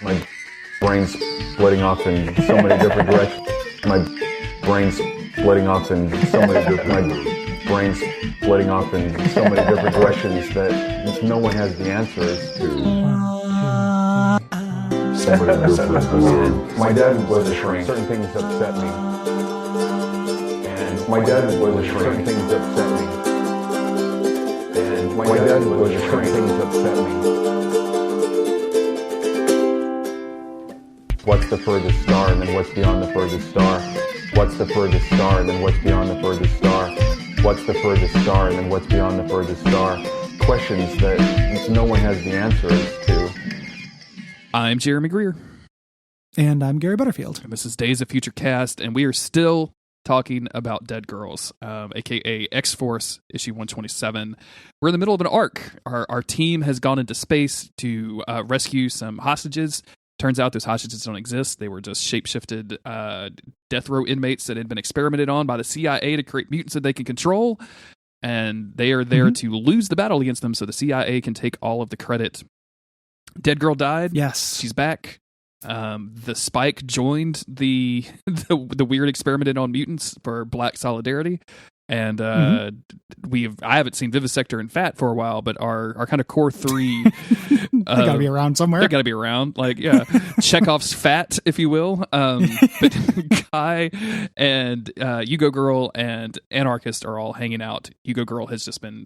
My brain's splitting off in so many different directions. My brain's splitting off in so many different. My brain's splitting off in so many different directions that no one has the answers to. My dad was a shrink. Certain things upset me. And my dad was a shrink. Certain things upset me. And my dad was a shrink. Certain things upset me. What's the furthest star, and then what's beyond the furthest star? What's the furthest star, and then what's beyond the furthest star? What's the furthest star, and then what's beyond the furthest star? Questions that no one has the answers to. I'm Jeremy Greer. And I'm Gary Butterfield. And this is Days of Future Cast, and we are still talking about Dead Girls, aka X-Force issue 127. We're in the middle of an arc. Our team has gone into space to rescue some hostages. Turns out those hostages don't exist. They were just shape-shifted death row inmates that had been experimented on by the CIA to create mutants that they can control. And they are there to lose the battle against them so the CIA can take all of the credit. Dead Girl died. Yes. She's back. The Spike joined the weird experimented on mutants for Black Solidarity. And I haven't seen Vivisector and Fat for a while, but our kind of core three they gotta be around somewhere. They gotta be around, like Chekhov's Fat, if you will. But Kai and Hugo Girl and Anarchist are all hanging out. Hugo Girl has just been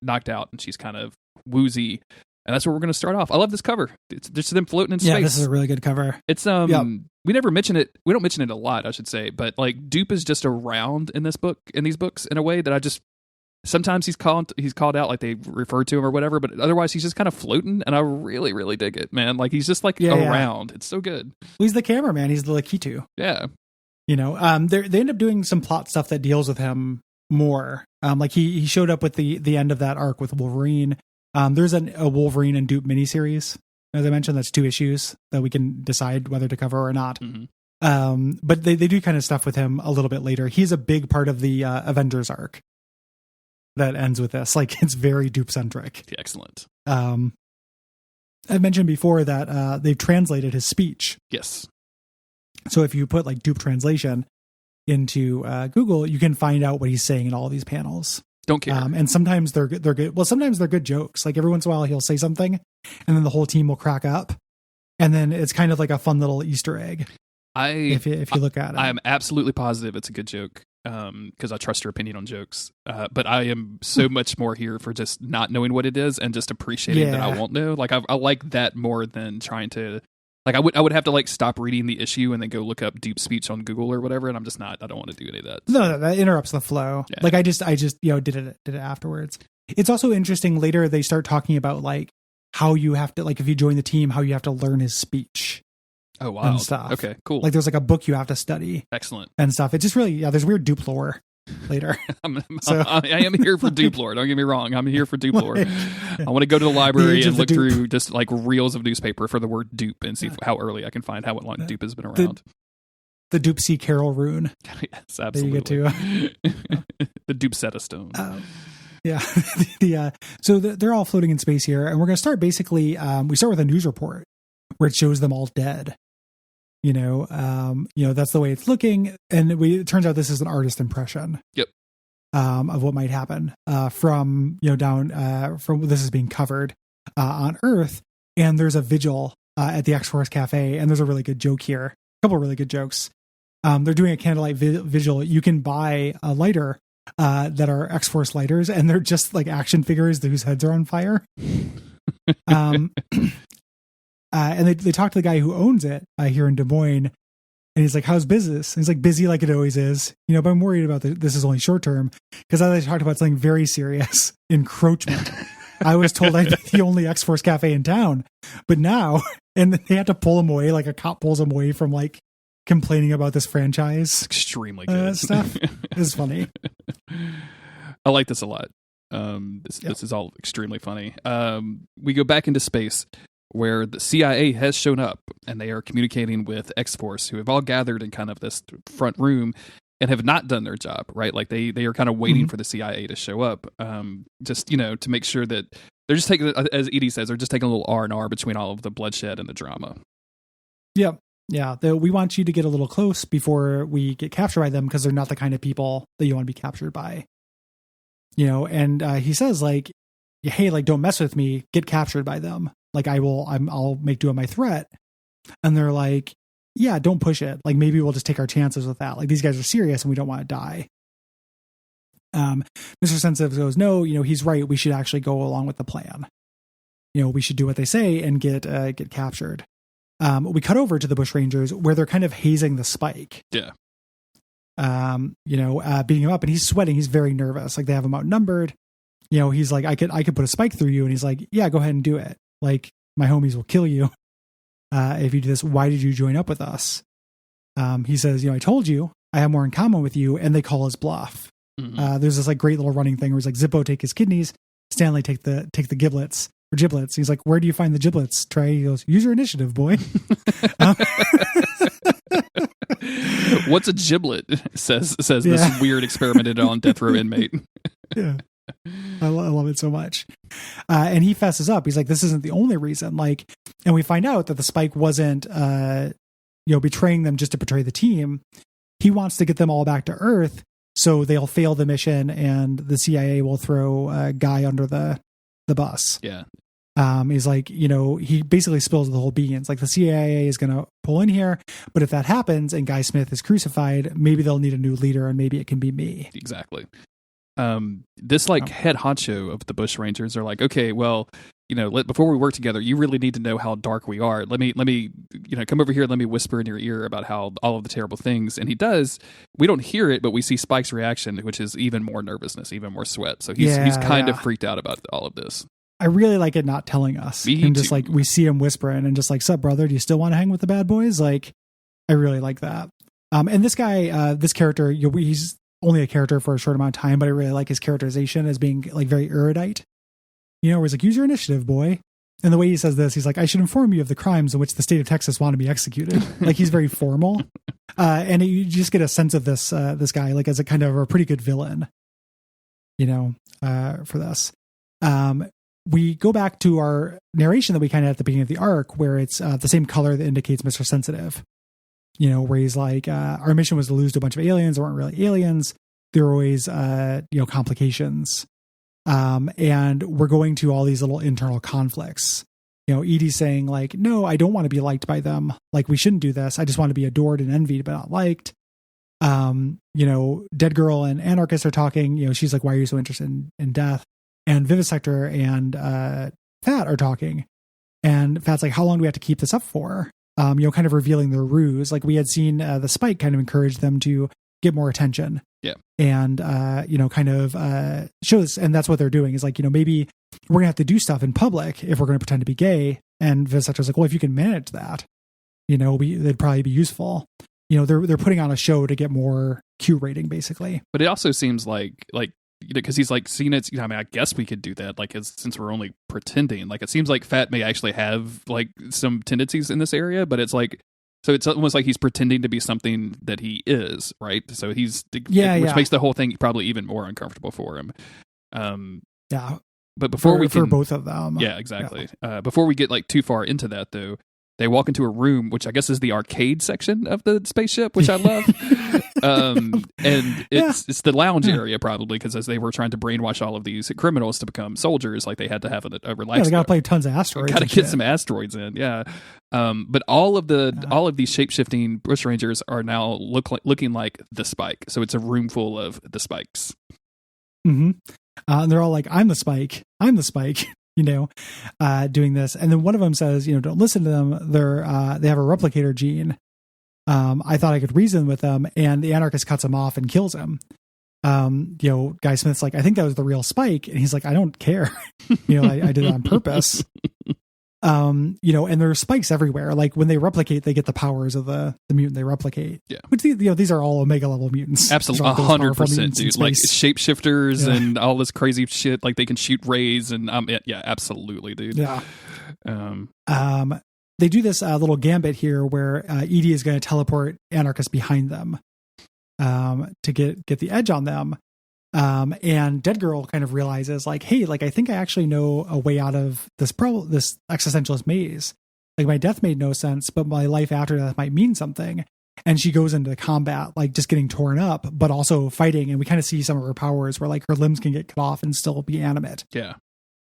knocked out, and she's kind of woozy. And that's where we're going to start off. I love this cover. It's just them floating in space. Yeah, this is a really good cover. It's we never mention it. We don't mention it a lot, I should say. But like Dupe is just around in these books in a way that I just sometimes he's called out, like they refer to him or whatever. But otherwise, he's just kind of floating, and I really, really dig it, man. Like he's just like around. Yeah. It's so good. Well, he's the cameraman. He's the Lakitu. Yeah. You know, they end up doing some plot stuff that deals with him more. Like he showed up with the end of that arc with Wolverine. There's a Wolverine and Dupe miniseries, as I mentioned. That's 2 issues that we can decide whether to cover or not. Mm-hmm. But they do kind of stuff with him a little bit later. He's a big part of the Avengers arc that ends with this. Like, it's very Dupe-centric. Excellent. I mentioned before that they've translated his speech. Yes. So if you put like Dupe translation into Google, you can find out what he's saying in all of these panels. Don't care. And sometimes they're good. Well, sometimes they're good jokes. Like every once in a while he'll say something and then the whole team will crack up. And then it's kind of like a fun little Easter egg. If you look at it. I am absolutely positive it's a good joke. Because I trust your opinion on jokes. But I am so much more here for just not knowing what it is and just appreciating that I won't know. Like I like that more than trying to. Like I would have to like stop reading the issue and then go look up Dupe speech on Google or whatever, and I'm just not. I don't want to do any of that. No, that interrupts the flow. Yeah. Like I just did it afterwards. It's also interesting. Later they start talking about like how you have to, like if you join the team, how you have to learn his speach. Oh wow! And stuff. Okay, cool. Like there's like a book you have to study. Excellent. And stuff. It's just really there's weird Dupe lore later. I am here for Dupe lore. Don't get me wrong. I'm here for Dupe lore. I want to go to the library and look through just like reels of newspaper for the word Dupe and see how early I can find how long Dupe has been around. The Dupe C. Carroll rune. Yes, absolutely. That you get to. The Dupe Seta Stone. Yeah. So they're all floating in space here, and we're going to start basically. We start with a news report where it shows them all dead. You know, that's the way it's looking. And it turns out this is an artist impression. Yep. Of what might happen from this is being covered on Earth. And there's a vigil at the X-Force Cafe. And there's a really good joke here. A couple of really good jokes. They're doing a candlelight vigil. You can buy a lighter that are X-Force lighters. And they're just like action figures whose heads are on fire. And they talk to the guy who owns it here in Des Moines, and he's like, "How's business?" And he's like, "Busy like it always is, but I'm worried about this is only short term because I talked about something very serious, encroachment. I was told I'd be the only X-Force cafe in town, but now," and they had to pull him away, like a cop pulls him away from like complaining about this franchise. Extremely good stuff. It's funny. I like this a lot. This is all extremely funny. We go back into space, where the CIA has shown up and they are communicating with X-Force, who have all gathered in kind of this front room and have not done their job, right? Like they are kind of waiting for the CIA to show up, just, to make sure that they're just taking, as Edie says, they're just taking a little R&R between all of the bloodshed and the drama. Yep. Yeah. We want you to get a little close before we get captured by them, because they're not the kind of people that you want to be captured by. And he says, like, hey, like, don't mess with me, get captured by them. Like, I'll make do on my threat. And they're like, yeah, don't push it. Like, maybe we'll just take our chances with that. Like, these guys are serious and we don't want to die. Mr. Sensitive goes, no, he's right. We should actually go along with the plan. We should do what they say and get captured. We cut over to the Bushrangers where they're kind of hazing the Spike. Yeah. Beating him up, and he's sweating. He's very nervous. Like, they have him outnumbered. He's like, I could put a spike through you. And he's like, yeah, go ahead and do it. Like, my homies will kill you if you do this. Why did you join up with us? He says, I told you I have more in common with you, and they call his bluff. Mm-hmm. There's this like great little running thing where he's like, Zippo, take his kidneys. Stanley, take the giblets or giblets. He's like, where do you find the giblets, Trey? He goes, use your initiative, boy. What's a giblet? Says this weird experimented on death row inmate. Yeah. I love it so much. And he fesses up. He's like, this isn't the only reason. Like, and we find out that the Spike wasn't, betraying them just to betray the team. He wants to get them all back to Earth so they'll fail the mission and the CIA will throw a guy under the bus. Yeah. He's like, he basically spills the whole beans. Like, the CIA is going to pull in here, but if that happens and Guy Smith is crucified, maybe they'll need a new leader and maybe it can be me. Exactly. This head honcho of the Bushrangers are like, okay, well, before we work together, you really need to know how dark we are. Let me, come over here. Let me whisper in your ear about how all of the terrible things. And he does. We don't hear it, but we see Spike's reaction, which is even more nervousness, even more sweat. So he's kind of freaked out about all of this. I really like it not telling us. And just like we see him whispering and just like, sup, brother, do you still want to hang with the bad boys? Like, I really like that. And this guy, this character, he's only a character for a short amount of time, but I really like his characterization as being like very erudite. Where he's like, use your initiative, boy. And the way he says this, he's like, I should inform you of the crimes in which the state of Texas want to be executed. Like, he's very formal. And you just get a sense of this guy, like, as a kind of a pretty good villain, for this. We go back to our narration that we kind of had at the beginning of the arc, where it's the same color that indicates Mr. Sensitive, where he's like, our mission was to lose to a bunch of aliens. There weren't really aliens. There were always, complications. And we're going to all these little internal conflicts. Edie's saying like, no, I don't want to be liked by them. Like, we shouldn't do this. I just want to be adored and envied, but not liked. Dead Girl and Anarchist are talking. She's like, why are you so interested in death? And Vivisector and Fat are talking. And Fat's like, how long do we have to keep this up for? Kind of revealing their ruse. Like, we had seen the Spike kind of encourage them to get more attention. Yeah. And, kind of show this. And that's what they're doing is like, maybe we're going to have to do stuff in public if we're going to pretend to be gay. And Vivisector's like, well, if you can manage that, they'd probably be useful. They're putting on a show to get more Q rating, basically. But it also seems like because he's like, seen it, I guess we could do that, like, since we're only pretending. Like, it seems like Fat may actually have like some tendencies in this area, but it's like, so it's almost like he's pretending to be something that he is, right? So which makes the whole thing probably even more uncomfortable for him. Yeah. But before for both of them. Yeah, exactly. Yeah. Before we get like too far into that, though, they walk into a room, which I guess is the arcade section of the spaceship, which I love. And it's the lounge area, probably, because as they were trying to brainwash all of these criminals to become soldiers, like, they had to have a relaxed. Yeah, they got to play tons of asteroids. Got to get some asteroids in, yeah. But all of these shape-shifting Bushrangers are now looking like the Spike. So it's a room full of the Spikes. Mm-hmm. And they're all like, I'm the Spike. I'm the Spike. Doing this. And then one of them says, don't listen to them. They have a replicator gene. I thought I could reason with them, and the Anarchist cuts him off and kills him. Guy Smith's like, I think that was the real Spike. And he's like, I don't care. I did it on purpose. And there are spikes everywhere. Like, when they replicate, they get the powers of the mutant they replicate. Yeah. Which, these are all Omega level mutants. Absolutely. 100%, dude. Like, shapeshifters and all this crazy shit. Like, they can shoot rays and, yeah, absolutely, dude. Yeah. They do this little gambit here where Edie is going to teleport Anarchist behind them to get the edge on them. And Dead Girl kind of realizes like, hey, like, I think I actually know a way out of this existentialist maze. Like my death made no sense, but my life after death might mean something. And she goes into combat, like just getting torn up, but also fighting. And we kind of see some of her powers where like her limbs can get cut off and still be animate. Yeah.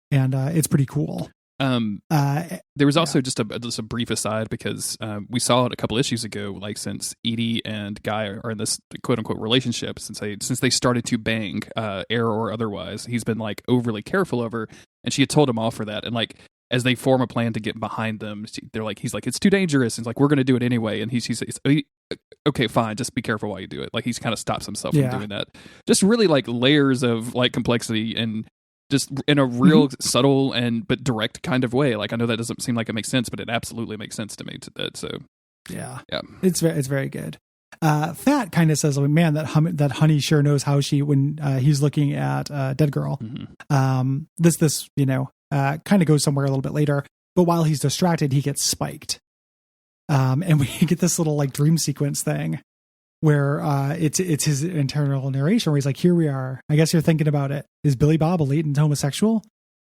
And it's pretty cool. There was also just a brief aside because we saw it a couple issues ago, like since Edie and Guy are in this quote unquote relationship, since they started to bang, air or otherwise, he's been like overly careful of her, and she had told him off for that. And like as they form a plan to get behind them, he's like, it's too dangerous. And it's like, we're going to do it anyway. And he's okay, fine, just be careful while you do it. Like he's kind of stops himself from doing that. Just really like layers of like complexity and just in a real subtle but direct kind of way. Like I know that doesn't seem like it makes sense, but it absolutely makes sense to me. So yeah, it's very good. Fat kind of says, man, that Honey sure knows how she when he's looking at Dead Girl. This kind of goes somewhere a little bit later, but while he's distracted, he gets spiked. And we get this little like dream sequence thing where it's his internal narration where he's like, here we are. I guess you're thinking about it. Is Billy Bob a latent homosexual?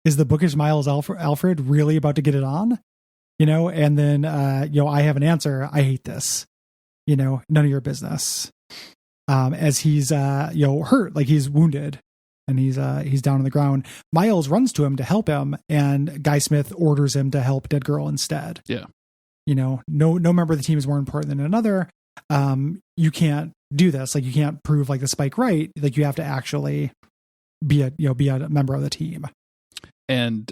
Is the bookish Miles Alfred really about to get it on? And then, I have an answer. I hate this, none of your business. As he's, hurt, like he's wounded and he's down on the ground. Miles runs to him to help him, and Guy Smith orders him to help Dead Girl instead. Yeah. No member of the team is more important than another. You can't do this. Like you can't prove like the spike right. Like you have to actually be a member of the team. And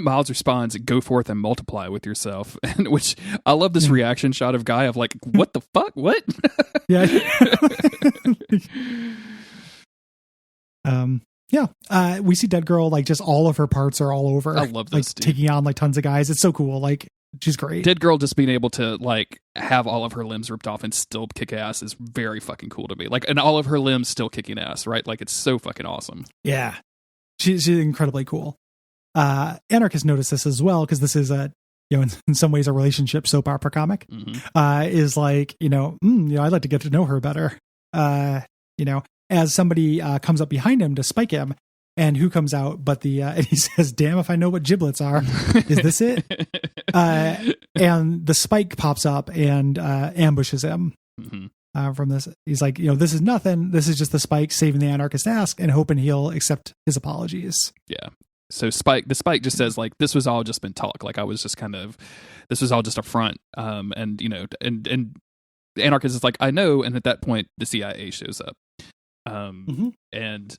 Miles responds, "Go forth and multiply with yourself." And which I love this reaction shot of Guy of like, what the fuck? What? Yeah. We see Dead Girl, like just all of her parts are all over. I love this, like taking on like tons of guys. It's so cool. Like she's great. Dead Girl just being able to like have all of her limbs ripped off and still kick ass is very fucking cool to me. Like, and all of her limbs still kicking ass, right? Like it's so fucking awesome. Yeah. She's incredibly cool. Anarchist noticed this as well, because this is in some ways a relationship soap opera comic. Is like, I'd like to get to know her better. As somebody comes up behind him to spike him, and who comes out but and he says, "Damn if I know what giblets are." Is this it? And the spike pops up and ambushes him. From this, he's like, this is nothing. This is just the spike saving the anarchist ass and hoping he'll accept his apologies. Yeah. So the spike just says like, this was all just been talk. Like I was just this was all just a front. And the anarchist is like, I know. And at that point, the CIA shows up. And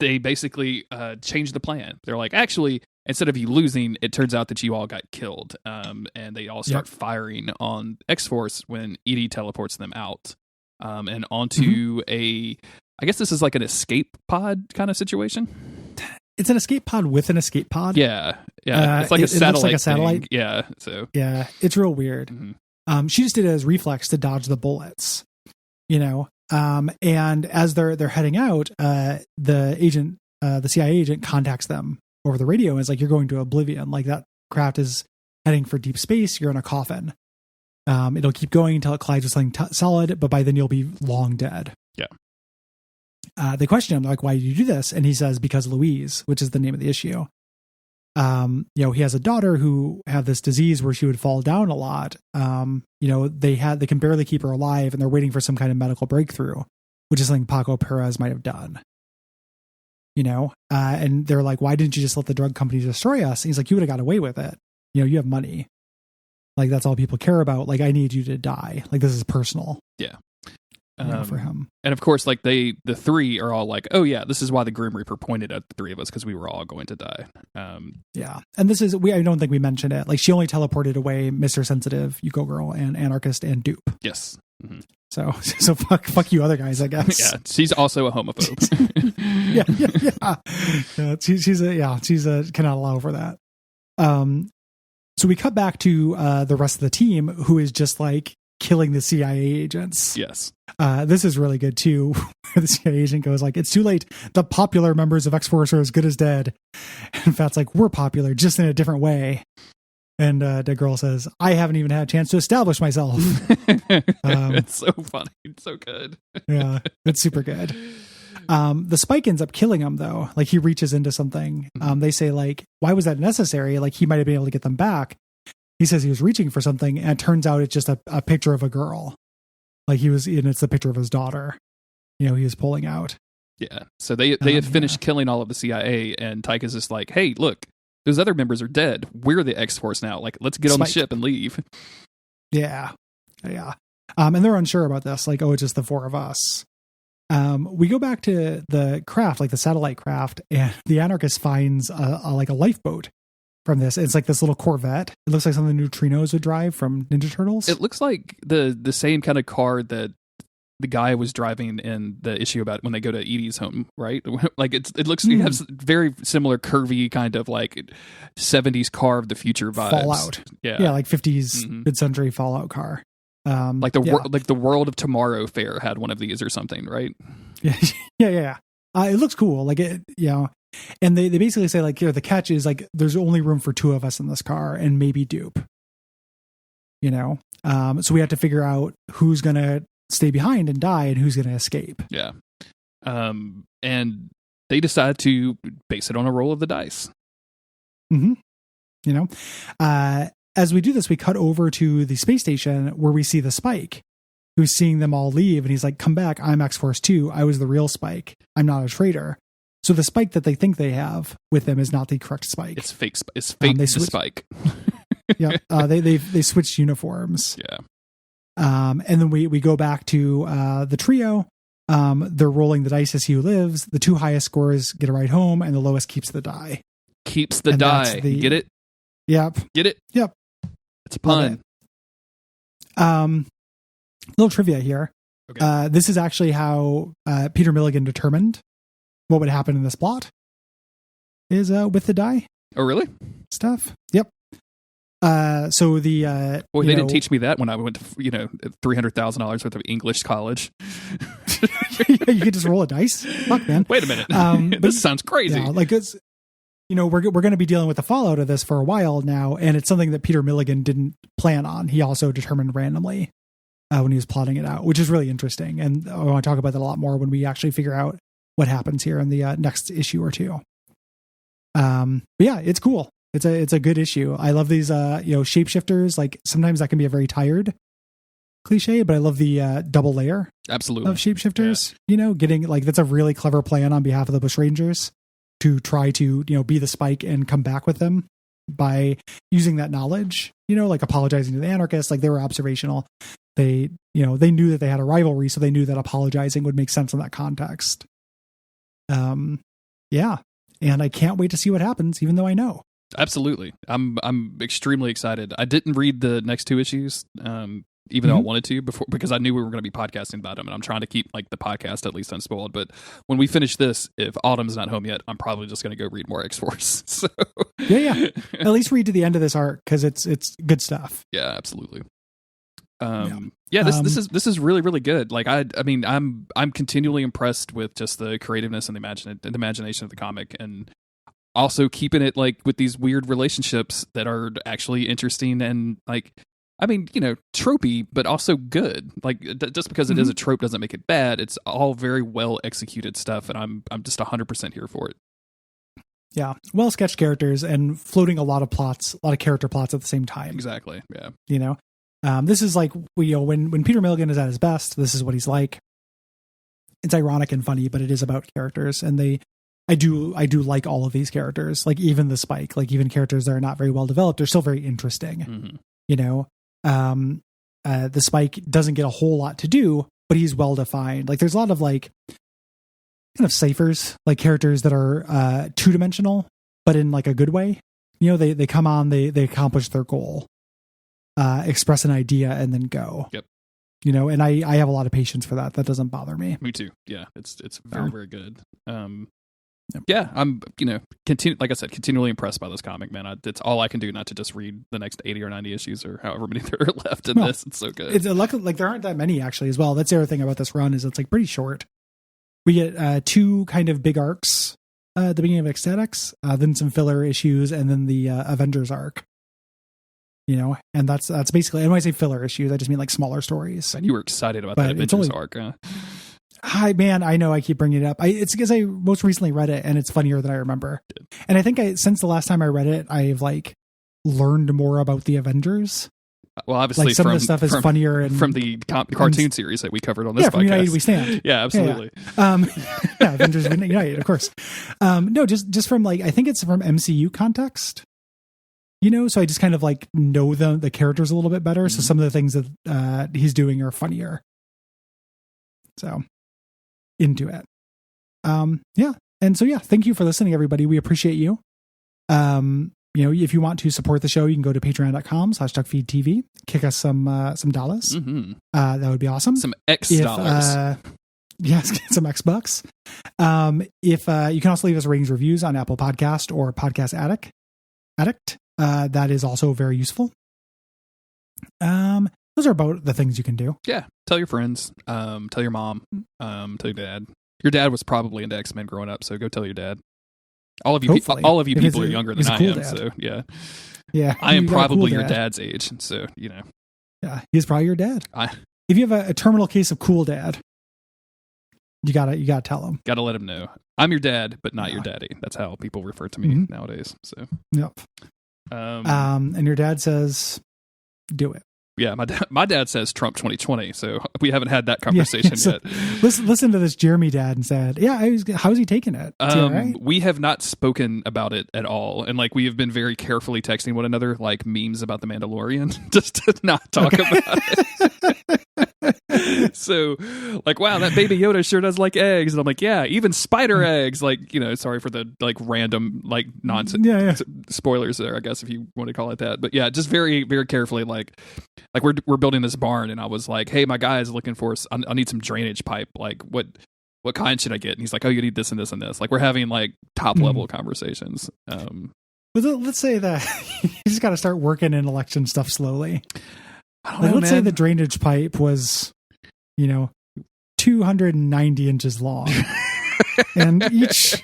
they basically change the plan. They're like, actually, instead of you losing, it turns out that you all got killed. And they all start firing on X-Force when Edie teleports them out and onto I guess this is like an escape pod kind of situation. It's an escape pod with an escape pod. Yeah. It's like a satellite. It looks like a satellite. Thing. Yeah. So yeah, it's real weird. She just did it as reflex to dodge the bullets. And as they're heading out, the CIA agent contacts them over the radio and is like, "You're going to oblivion. Like that craft is heading for deep space. You're in a coffin. It'll keep going until it collides with something solid, but by then you'll be long dead." Yeah. They question him, like, "Why did you do this?" And he says, "Because Louise," which is the name of the issue. He has a daughter who had this disease where she would fall down a lot. They can barely keep her alive, and they're waiting for some kind of medical breakthrough, which is something Paco Perez might have done. And they're like, "Why didn't you just let the drug company destroy us?" And he's like, "You would have got away with it. You have money. Like that's all people care about. Like I need you to die. Like this is personal." Yeah. For him. And of course, like the three are all like, "Oh yeah, this is why the Grim Reaper pointed at the three of us, because we were all going to die." Yeah. And this is, I don't think we mentioned it. Like she only teleported away Mr. Sensitive, Yuko Girl, and Anarchist and Dupe. Yes. So fuck you other guys, I guess. Yeah. She's also a homophobe. Yeah. She's cannot allow for that. So we cut back to the rest of the team, who is just like killing the CIA agents. Yes. This is really good too. The CIA agent goes like, "It's too late. The popular members of X-Force are as good as dead." And Fat's like, "We're popular, just in a different way." And Dead Girl says, "I haven't even had a chance to establish myself." It's so funny. It's so good. Yeah, it's super good. The Spike ends up killing him though. Like he reaches into something. They say like, why was that necessary? Like he might have been able to get them back. He says he was reaching for something, and it turns out it's just a picture of a girl. Like and it's the picture of his daughter. He was pulling out. Yeah. So they have finished killing all of the CIA, and Tyka's just like, hey, look, those other members are dead. We're the X-Force now. Like, let's get on the ship and leave. Yeah. Yeah. And they're unsure about this. Like, oh, it's just the four of us. We go back to the craft, like the satellite craft, and the Anarchist finds a lifeboat from this. It's like this little Corvette. It looks like something the Neutrinos would drive from Ninja Turtles. It looks like the same kind of car that the guy was driving in the issue about when they go to Edie's home, right? Like it looks, it has very similar curvy kind of like 70s car of the future vibes. Fallout. Yeah. Like 50s mid-century Fallout car. Like the World of Tomorrow fair had one of these or something, right? Yeah. It looks cool. Like it, and they basically say like, the catch is like, there's only room for two of us in this car and maybe Dupe, so we have to figure out who's going to stay behind and die and who's going to escape. Yeah. And they decide to base it on a roll of the dice. As we do this, we cut over to the space station where we see the Spike, who's seeing them all leave. And he's like, come back. I'm X-Force 2. I was the real Spike. I'm not a traitor. So the Spike that they think they have with them is not the correct Spike. It's fake. It's fake the Spike. Yeah. They switched uniforms. Yeah. And then we go back to the trio. They're rolling the dice to see who lives. The two highest scores get a ride home, and the lowest keeps the die. Keeps the die. Get it? Yep. Get it? Yep. It's a pun. Little trivia here. Okay. This is actually how Peter Milligan determined what would happen in this plot. Is with the die. Oh, really? Stuff. Yep. So the boy, they didn't teach me that when I went to $300,000 worth of English college. You could just roll a dice. Fuck, man. Wait a minute. This sounds crazy. Yeah, like it's we're going to be dealing with the fallout of this for a while now, and it's something that Peter Milligan didn't plan on. He also determined randomly when he was plotting it out, which is really interesting. And I want to talk about that a lot more when we actually figure out what happens here in the next issue or two. But yeah, it's cool. It's a good issue. I love these shapeshifters. Like sometimes that can be a very tired cliche, but I love the double layer absolutely of shapeshifters. Yeah. Getting like that's a really clever plan on behalf of the Bushrangers to try to be the Spike and come back with them by using that knowledge. Like apologizing to the Anarchists. Like they were observational. They knew that they had a rivalry, so they knew that apologizing would make sense in that context. Yeah, and I can't wait to see what happens, even though I know. Absolutely. I'm extremely excited. I didn't read the next two issues, even though I wanted to because I knew we were going to be podcasting about them, and I'm trying to keep like the podcast at least unspoiled. But when we finish this, if Autumn's not home yet, I'm probably just going to go read more X-Force. So yeah. At least read to the end of this arc because it's good stuff. Yeah, absolutely. This is really, really good. Like I mean, I'm continually impressed with just the creativeness and the imagination of the comic, and also keeping it like with these weird relationships that are actually interesting and like, I mean, tropey, but also good. Like just because it is a trope doesn't make it bad. It's all very well executed stuff, and I'm just 100% here for it. Yeah, well sketched characters and floating a lot of character plots at the same time. Exactly. Yeah. This is like when Peter Milligan is at his best, this is what he's like. It's ironic and funny, but it is about characters, and I do like all of these characters. Like even the Spike, like even characters that are not very well developed, they're still very interesting. The Spike doesn't get a whole lot to do, but he's well defined. Like there's a lot of like kind of ciphers, like characters that are 2-dimensional, but in like a good way. They come on, they accomplish their goal. Express an idea and then go. Yep. And I have a lot of patience for that. That doesn't bother me. Me too. Yeah, it's very, very good. Yeah, I'm like I said, continually impressed by this comic, man. It's all I can do not to just read the next 80 or 90 issues or however many there are left in this. It's so good. It's like there aren't that many actually as well. That's the other thing about this run is it's like pretty short. We get 2 kind of big arcs at the beginning of Ecstatics, then some filler issues, and then the Avengers arc. And that's basically, and when I say filler issues, I just mean like smaller stories. And you were excited about that Avengers arc, huh? I know I keep bringing it up. It's because I most recently read it and it's funnier than I remember. And I think since the last time I read it, I've like learned more about the Avengers. Well, obviously, like some of the stuff is funnier and from the cartoon series that we covered on this podcast. From United We Stand. Yeah, absolutely. Yeah, Avengers United, of course. No, just from like I think it's from MCU context. So I just kind of like know the characters a little bit better. So some of the things that he's doing are funnier. So into it. Yeah. And so, thank you for listening, everybody. We appreciate you. If you want to support the show, you can go to patreon.com/Duckfeed.tv. Kick us some dollars. Mm-hmm. That would be awesome. Some X dollars. Yes, some X bucks. If you can also leave us ratings, reviews on Apple Podcast or Podcast Addict. That is also very useful. Those are about the things you can do. Yeah. Tell your friends. Tell your mom. Tell your dad. Your dad was probably into X-Men growing up, so go tell your dad. All of you people are younger than I am, dad. So yeah. Yeah. I am probably your dad's age, so Yeah, he's probably your dad. If you have a terminal case of cool dad, you gotta tell him. Gotta let him know. I'm your dad, but not your daddy. That's how people refer to me nowadays. So yep. And your dad says, "Do it." Yeah, my dad says Trump 2020, so we haven't had that conversation yet. Listen to this Jeremy dad and said, how's he taking it? Right? We have not spoken about it at all. And like we have been very carefully texting one another like memes about the Mandalorian just to not talk about it. So like, wow, that baby Yoda sure does like eggs. And I'm like, yeah, even spider eggs. Like, sorry for the like random like nonsense spoilers there, I guess, if you want to call it that. But yeah, just very, very carefully like we're building this barn, and I was like, "Hey, my guy is looking for. I need some drainage pipe. Like, what kind should I get?" And he's like, "Oh, you need this and this and this." Like, we're having like top level conversations. But let's say that you just got to start working in election stuff slowly. Let's say the drainage pipe was, 290 inches long, and each.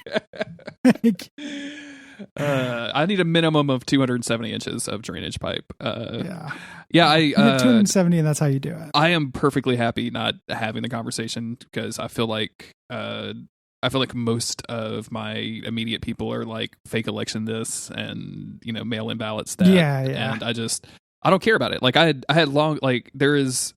I need a minimum of 270 inches of drainage pipe. I 270, and that's how you do it. I am perfectly happy not having the conversation because I feel like most of my immediate people are like fake election this and mail-in ballots that. And I don't care about it. Like I had long like there's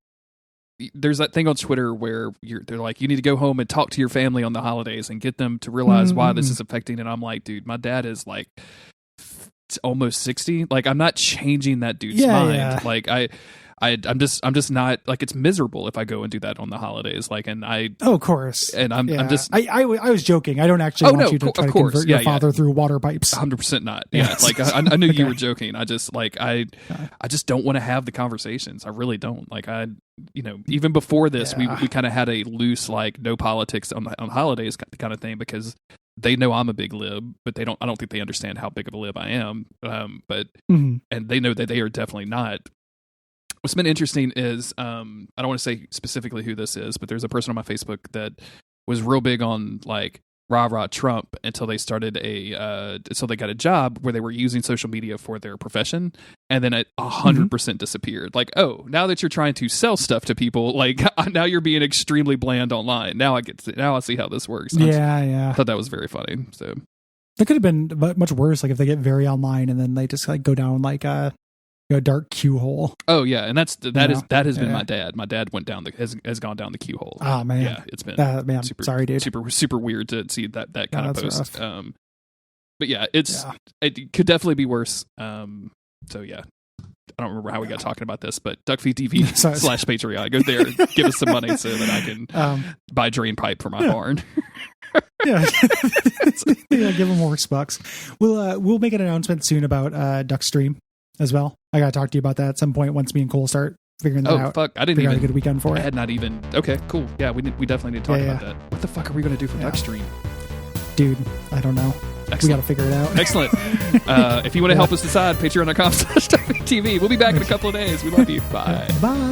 that thing on Twitter where they're like, you need to go home and talk to your family on the holidays and get them to realize why this is affecting. And I'm like, dude, my dad is like almost 60. Like, I'm not changing that dude's mind. Yeah. Like I'm just not like, it's miserable if I go and do that on the holidays. Like, and of course. And I'm just, I was joking. I don't actually want you to try to convert your father through water pipes. 100% not. Yeah. Like I knew you were joking. I just like, I just don't want to have the conversations. I really don't. Like even before this, we kind of had a loose, like no politics on holidays kind of thing because they know I'm a big lib, but I don't think they understand how big of a lib I am. And they know that they are definitely not. What's been interesting is, I don't want to say specifically who this is, but there's a person on my Facebook that was real big on like rah Trump until they started until they got a job where they were using social media for their profession, and then it 100% disappeared. Like, oh, now that you're trying to sell stuff to people, like now you're being extremely bland online. Now I see how this works. I thought that was very funny. So that could have been much worse. Like if they get very online and then they just like go down like a dark Q hole. Oh yeah, and that has been my dad. My dad went down has gone down the Q hole. Oh man, yeah, it's been super, sorry, dude. Super weird to see that kind of post. Rough. But yeah, it could definitely be worse. So yeah, I don't remember how we got talking about this, but Duckfeed.tv /Patreon. Go there, give us some money so that I can buy drain pipe for my barn. Yeah, give them more bucks. We'll make an announcement soon about Duckstream as well. I gotta talk to you about that at some point once me and Cole start figuring that out. Oh fuck, I didn't even. A good weekend for it. I had not even. Okay, cool. Yeah, we definitely need to talk about that. What the fuck are we gonna do for Duckstream? Dude, I don't know. Excellent. We gotta figure it out. Excellent. If you want to help us decide, patreon.com/Duckfeed.tv. We'll be back in a couple of days. We love you. Bye. Bye.